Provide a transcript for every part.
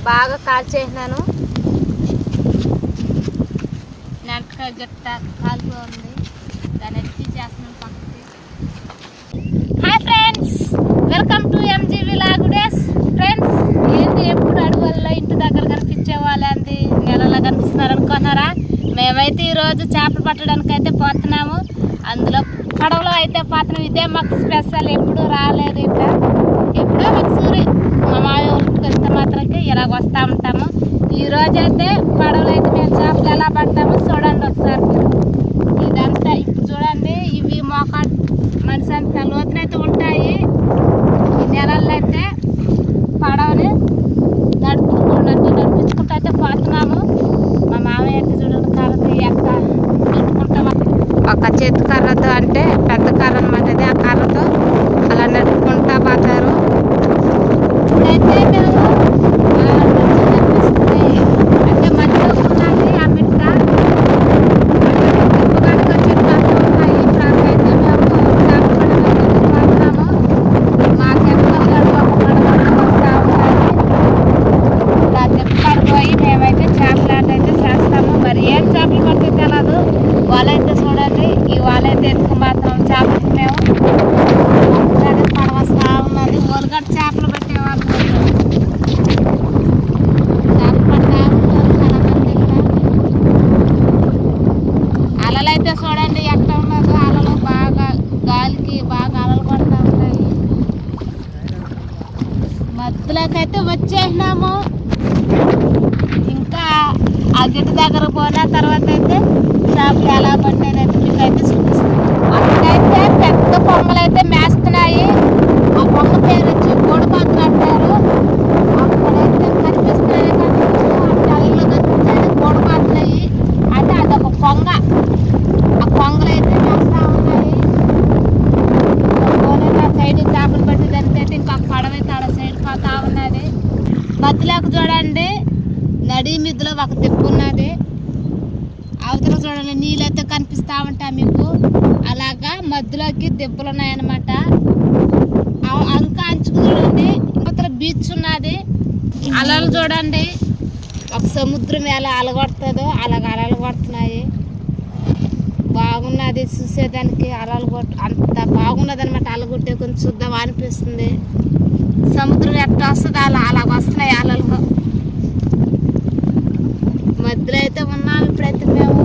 బాగా కాల్చేసినాను. నెంటకాయ గట్ట కాలిపోయింది, దాన్ని ఎత్తి చేస్తున్నాను పక్కకి. Hi friends, welcome to MGV లాగుడేస్. ఫ్రెండ్స్, ఏంటి ఎప్పుడు అడవుల్లో ఇంటి దగ్గర కనిపించే వాళ్ళంది నెలలా కనిపిస్తున్నారు అనుకున్నారా? మేమైతే ఈరోజు చేపలు పట్టడానికి అయితే పోతున్నాము. అందులో పడవలో అయితే పోతున్నాం. ఇదే మాకు స్పెషల్, ఎప్పుడు రాలేదు. ఇట్లా ఎప్పుడో ఒకసారి మా మాయ ఊరికి వస్తే మాత్రమే ఇలాగ వస్తూ ఉంటాము. ఈరోజు అయితే పడవలో అయితే మేము చేపలు ఎలా పడతామో చూడండి ఒకసారి. ఇదంతా ఇప్పుడు చూడండి, ఇవి మోకా మనిషి అంత లోతునైతే ఉంటాయి. ఈ నెలల్లో అయితే పడవని నడిపించుకుంటూ అయితే పోతున్నాము. మా మామయ్య అయితే చూడండి కర్రతో ఎక్క నడుపుకుంటాం. ఒక చేతి కర్రతో అంటే పెద్ద కర్ర అనమాట, అది ఆ కర్రతో అలా నడుపుకుంటా పోతారు. ఇప్పుడైతే మేము అంటే మధ్యలో ఉన్నది ఆ బిడ్డ మేమైతే చేపలాట అయితే చేస్తాము. మరి ఏం చేపలు పడితే తెలదు. వాళ్ళైతే చూడండి, ఈ వాళ్ళైతే ఎత్తుకు మాత్రం చేపలకి మేము పడవస్తా ఉన్నది. ఒలగడ్డ చేపలు పెట్టేవాళ్ళు చేపలు పడతా ఉన్నారు చాలా మంది. అలలు అయితే చూడండి ఎట్లా ఉన్నదో. అలలు బాగా గాలికి బాగా అలలు పడతా ఉన్నాయి. మధ్యలోకి అయితే వచ్చేసినాము. ఇంకా ఆ గిట్టు దగ్గర పోయిన తర్వాత అయితే చేపలు ఎలా పట్టేదైతే మీకు అయితే చూపిస్తాను. అక్కడైతే పెద్ద పొంగలు అయితే మేస్తున్నాయి. ఆ పొంగ పేరు వచ్చి కోడిపాత్ర అంటారు. అక్కడైతే కనిపిస్తున్నాయి కానీ అల్లు కనిపించాయి కోడిపాత్రయి. అంటే అదొక పొంగ. ఆ పొంగలు అయితే మేస్తూ ఉన్నాయి. పోలేదా సైడ్ చేపలు పట్టేదానికి అయితే ఇంకా పడవైతే ఆడ సైడ్ పోతా ఉన్నది. మధ్యలోకి చూడండి, నడి మిద్దులో ఒక తిప్పు ఉన్నది. అవతల చూడండి నీళ్ళు అయితే కనిపిస్తూ ఉంటాయి మీకు. అలాగా మధ్యలోకి దెబ్బలు ఉన్నాయన్నమాట. ఇంకా అంచుకు చూడండి అవతల బీచ్ ఉన్నది. అలలు చూడండి, ఒక సముద్రం ఎలా అలగొడుతుందో అలాగ అలలు కొడుతున్నాయి. బాగున్నది చూసేదానికి. అలలు కొట్టు అంత బాగున్నది అనమాట. అలగొట్టే కొంచెం చూద్దాం అనిపిస్తుంది. సముద్రం ఎట్లా వస్తుందో అలాగ వస్తున్నాయి అలలు. మధ్యలో అయితే ఉన్నాము ఇప్పుడైతే మేము.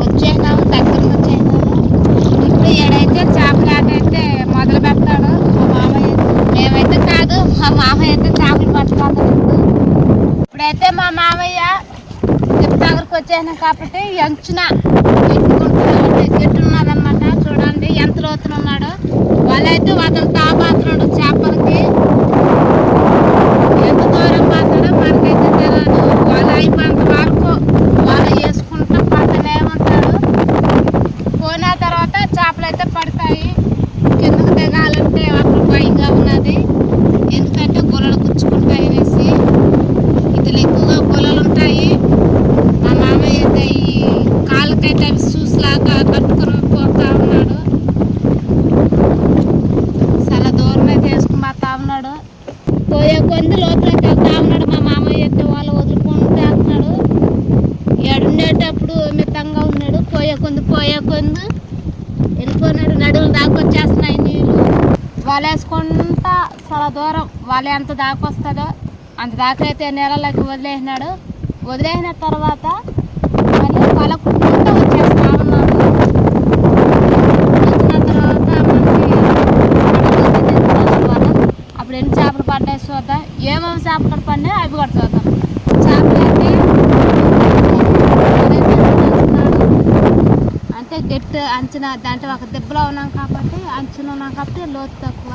వచ్చేసినాము, దగ్గరకు వచ్చేసినాము. ఇప్పుడు ఏడైతే చేపల ఆట అయితే మొదలు పెడతాడు మా మామయ్య. మేమైతే కాదు, మా మామయ్య అయితే చేపలు పట్టుకోతాడు. ఇప్పుడైతే మా మామయ్య గిట్టు దగ్గరకు వచ్చేసినాం కాబట్టి ఎంచున గెట్టు ఉన్నదన్నమాట. చూడండి ఎంత లోతున ఉన్నాడో. వాళ్ళైతే వదులుతా పాత్రడు చేపలకి. ఎంత దూరం పాతాడో మనకైతే తెలియదు. వాళ్ళు అయిపోయినంత వరకు వాళ్ళు వేసుకుంటూ పట్టనే ఉంటాడు. పోయిన తర్వాత చేపలు అయితే పడతాయి. కిందకు దిగాలంటే అక్కడ భయంగా ఉన్నది. ఎందుకంటే గొలలు గుచ్చుకుంటాయి అనేసి. ఇతలు ఎక్కువగా గొలలు ఉంటాయి. మా మామయ్య అయితే ఈ కాళ్ళకైతే అవి చూసిలాగా కట్టుకుని పోతా ఉన్నాడు. చాలా దూరం అయితే వేసుకుని పోతా ఉన్నాడు. పోయే కొంది లోతులోకి వెళ్తా ఉన్నాడు. మా మామయ్య అయితే వాళ్ళు వదులుకుంటూ వెళ్తున్నాడు. ఏడుండేటప్పుడు మితంగా ఉన్నాడు. పోయే కొంది వెళ్ళిపోయినాడు. నడువులు దాకా వచ్చేస్తున్నాయి నీళ్ళు. వాళ్ళు వేసుకుంటా చాలా దూరం వాళ్ళు ఎంత దాకా వస్తుందో అంత దాకా అయితే నీళ్ళలోకి వదిలేసినాడు. వదిలేసిన తర్వాత మళ్ళీ పలకుంటూ వచ్చేస్తా ఉన్నాడు. వచ్చిన తర్వాత అప్పుడు ఎన్ని చేపలు పడ్డాయి చూద్దాం. ఏమేమి చేపలు పడినాయి అవి కూడా చూద్దాం. చేపలు అయితే అంటే గట్టి అంచనా దాంట్లో ఒక దెబ్బలో ఉన్నాం కాబట్టి అంచున ఉన్నాం కాబట్టి లోతు తక్కువ.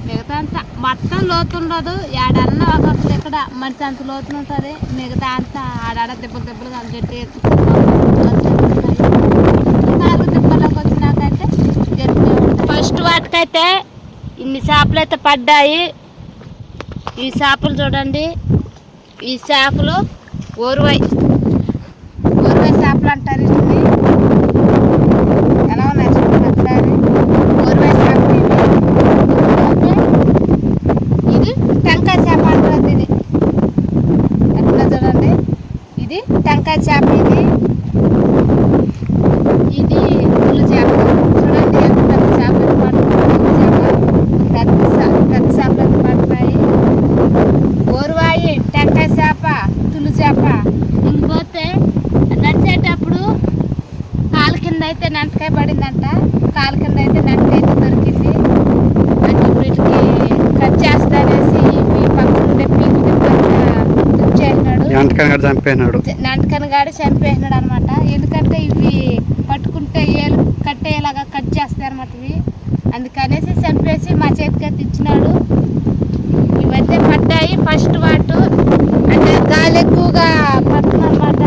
మిగతా అంతా మొత్తం లోతు ఉండదు. ఏడన్నా ఒకప్పుడు ఇక్కడ మనిషి అంత లోతున ఉంటుంది. మిగతా అంతా ఆడాడ దెబ్బలు గట్టి నాలుగు దెబ్బలోకి వచ్చినాకైతే గట్టి. ఫస్ట్ వాటికైతే ఇన్ని చేపలు అయితే పడ్డాయి. ఈ చేపలు చూడండి, ఈ చేపలు ఓరువై చేపలు అంటారు. ఇది ఎలా ఉన్నాయి చూడండి ఒకసారి. ఓరువై చేపలు ఇవి. టెంకాయ చేప ఇది పులి చేప. చూడండి ఎంత పెద్ద చేపలు పడుతుంది. పెద్ద చేపలు పడుతున్నాయి. ఓరువాయి, టెంకాయ చేప, తులి చేప. ఇంకపోతే నడిచేటప్పుడు కాలు కింద అయితే నెంటకాయ పడిందంట. కాలు కింద అయితే నెంటకాయ అయితే దొరికింది. అంటే వీటికి కట్ చేస్తానేసి ఇవి పక్కన ఉండే పీకి చేసినాడు. నెంటకనగాడు చంపేసినాడు అనమాట. ఎందుకంటే ఇవి పట్టుకుంటే ఏలు కట్టేలాగా కట్ చేస్తాయి అనమాట ఇవి. అందుకనేసి చంపేసి మా చేతికి అయితే ఇచ్చినాడు. ఇవైతే పడ్డాయి. ఫస్ట్ వాటు అంటే గాలి ఎక్కువగా పడుతుంది అనమాట.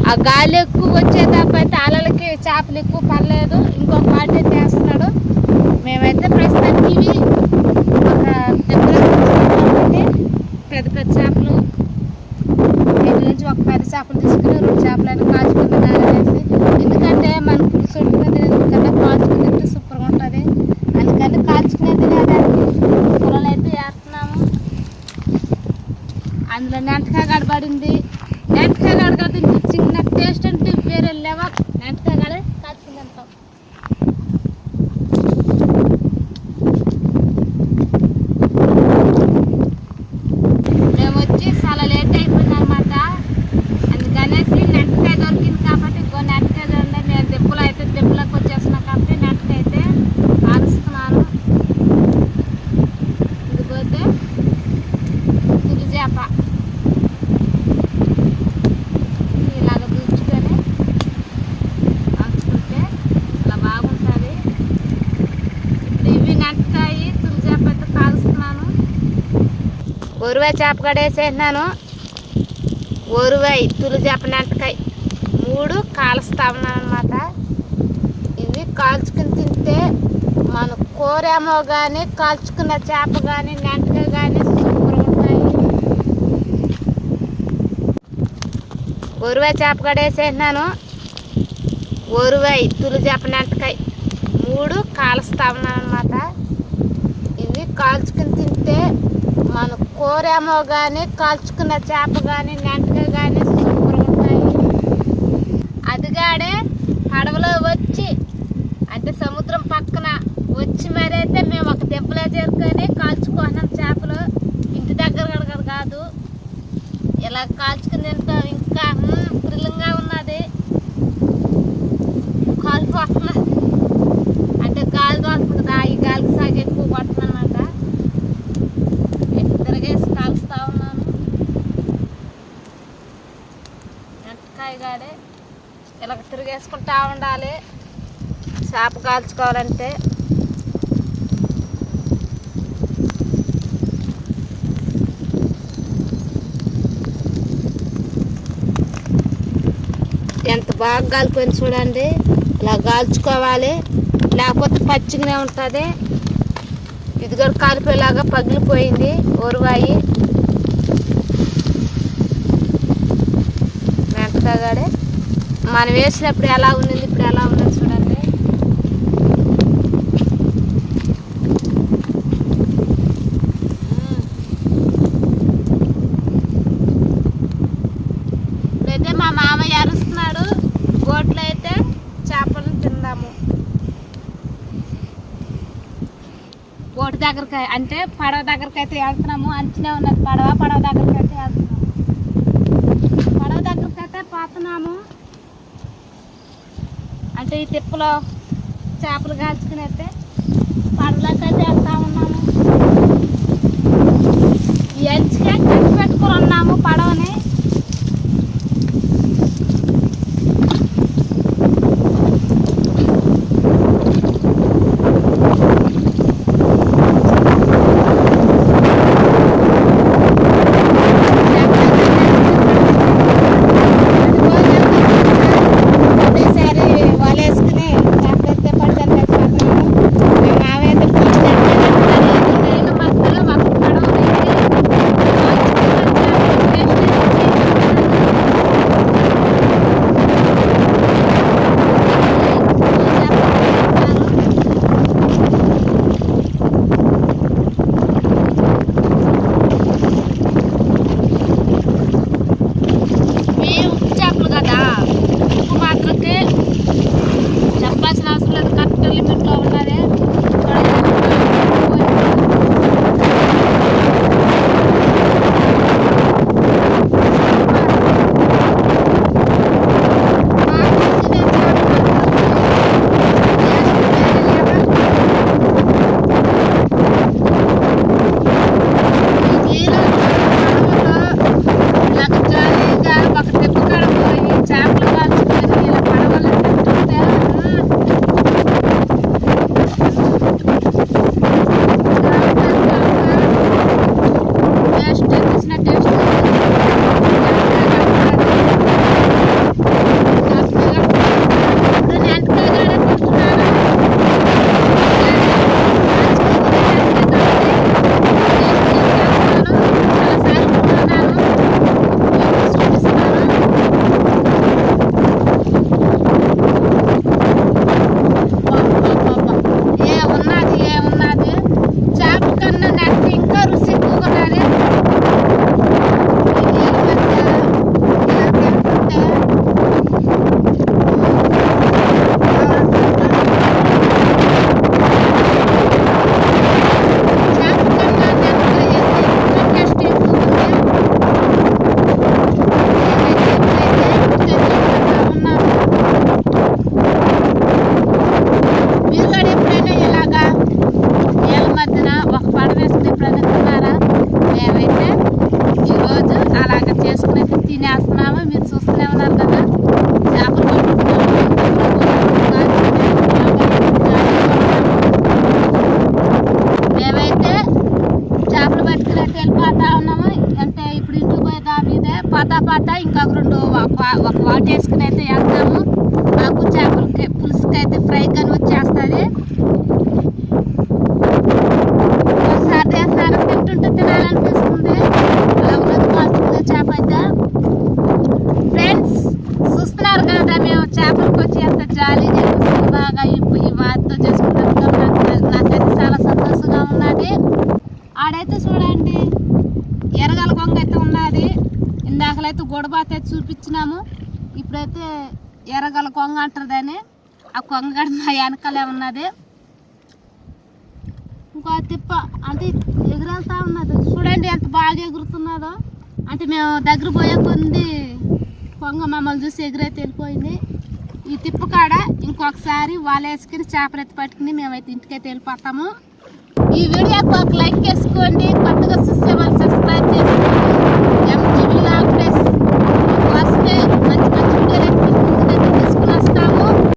ఆ గాలి ఎక్కువ వచ్చేటప్పుడు అయితే అలలకి చేపలు ఎక్కువ పడలేదు. ఇంకొక వాటి అయితే వేస్తున్నాడు. మేమైతే ప్రస్తుతానికి ఇవి ఒక పెద్ద పెద్ద చేపలు ఇంటి నుంచి ఒక 10 చేపలు తీసుకుని 2 చేపలను కాల్చుకుని దాని వేసి, ఎందుకంటే మనకు పులుసు ఎందుకంటే కాల్చుకుని తింటే సూపర్గా ఉంటుంది. అందుకని కాల్చుకునే తినేదానికి పొలాలు అయితే వేస్తున్నాము. అందులో నెంటకాయ గడబడింది. నెంటకాయ గడగడ చిన్న టేస్ట్ అంటే వేరే లెవెల్. నెంటకాయ గడ కాల్చుకుని తింటాం. మేము వచ్చి చాలా లేట్ అయిపోయింది అనమాట. అందుకనేసి నెంటకాయ దొరికింది కాబట్టి ఇంకో నెంటకాయ చూడండి. నేను దెబ్బలకు వచ్చేస్తున్నాను కాబట్టి నెంటకాయ అయితే కాలుస్తున్నాను. ఇదిపోతే తులి చేప ఇలాగ దూచుకొని కాల్చుకుంటే అలా బాగుంటుంది. ఇప్పుడు ఇవి నెంటకాయ తులి చేప అయితే కాలుస్తున్నాను. ఓరువాయి చేప కడేసేసినాను. ఓరువాయి, తులి చేప, నెంటకాయ 3 కాలుస్తా ఉన్నాను అనమాట. ఇవి కాల్చుకుని తింటే మన కూరేమో కానీ కాల్చుకున్న చేప కానీ నెంటకాయ కానీ సూపర్ ఉంటాయి. ఓరువాయి చేప కడేసేసినాను. ఓరువాయి, తులి చేప, నెంటకాయ 3 కాలుస్తా ఉన్నాను అనమాట. ఇవి కాల్చుకుని తింటే మన కూరేమో కానీ కాల్చుకున్న చేప కానీ నెంటకాయ కానీ సూపర్ ఉంటాయి. అదిగాడే పడవలో వచ్చి అంటే సముద్రం పక్కన వచ్చి మరి అయితే మేము ఒక దెబ్బలో చేరుకొని కాల్చుకుంటున్నాం చేపలు. ఇంటి దగ్గర కాదు, ఇలా కాల్చుకుని తింటాం. ఇంకా థ్రిల్లింగ్గా ఉన్నది. కాలు పోతున్నది అంటే గాలి తోలుతుంది. ఈ గాలికి సాగు ఎక్కువ పడుతుంది అనమాట. తిరగేసి కాలుస్తా ఉన్నాను. నెంటకాయ గాడే ఇలా తిరిగేసుకుంటా ఉండాలి చేప కాల్చుకోవాలంటే. ఎంత బాగా కాలిపోయింది చూడండి. ఇలా కాల్చుకోవాలి, లేకపోతే పచ్చిగానే ఉంటుంది. ఇది కూడా కాలిపోయేలాగా పగిలిపోయింది ఓరువాయి. నెంటకాయ మనం వేసినప్పుడు ఎలా ఉన్నది, ఇప్పుడు ఎలా ఉన్నది చూడండి. ఇప్పుడైతే మా మామయ్య అరుస్తున్నాడు. బోట్లో అయితే చేపలను తిందాము. బోటు దగ్గరకి అంటే పడవ దగ్గరకి అయితే వెళ్తున్నాము. అంచనే ఉన్నది పడవ దగ్గరకి అయితే వెళ్తున్నాము. పడవ దగ్గరకి అయితే పోతున్నాము. అంటే ఈ తిప్పలో చేపలు కాల్చుకుని అయితే పడవలోకి అయితే వెళ్తా ఉన్నాము. ఈ అంచుకే కట్టి పెట్టుకుని ఉన్నాము పడవని. ఒక వాటి వేసుకుని అయితే వేస్తాము. మాకు చేపలకి పులుసుకి అయితే ఫ్రై కానీ వచ్చేస్తుంది. ఒకసారి చేస్తున్నారు తింటుంటే తినాలనిపిస్తుంది. అలా ఉన్నది కాల్చుకునే చేప అయితే. ఫ్రెండ్స్ చూస్తున్నారు కదా, మేము చేపలకు వచ్చి ఎంత జాలీగా సరదాగా ఈ వాటితో చేసుకుంటాం. నాకైతే చాలా సంతోషంగా ఉన్నది. ఆడైతే చూడండి ఎరగల కొంగ అయితే ఉన్నది. ఇందాకలైతే గొడబాత అయితే చూపించినాము. ఇప్పుడైతే ఎరగల కొంగ అంటారని ఆ కొంగ గడ మా వెనకాలే ఉన్నది. ఇంకో తిప్ప అంటే ఎగురెళ్తా ఉన్నది. చూడండి ఎంత బాగా ఎగురుతున్నదో. అంటే మేము దగ్గర పోయే కొంది కొంగ మమ్మల్ని చూసి ఎగురైతే వెళ్ళిపోయింది. ఈ తిప్పు కాడ ఇంకొకసారి వాళ్ళేసుకుని చేపలు ఎత్తి పట్టుకుని మేమైతే ఇంటికైతే వెళ్ళిపోతాము. ఈ వీడియోకి ఒక లైక్ వేసుకోండి.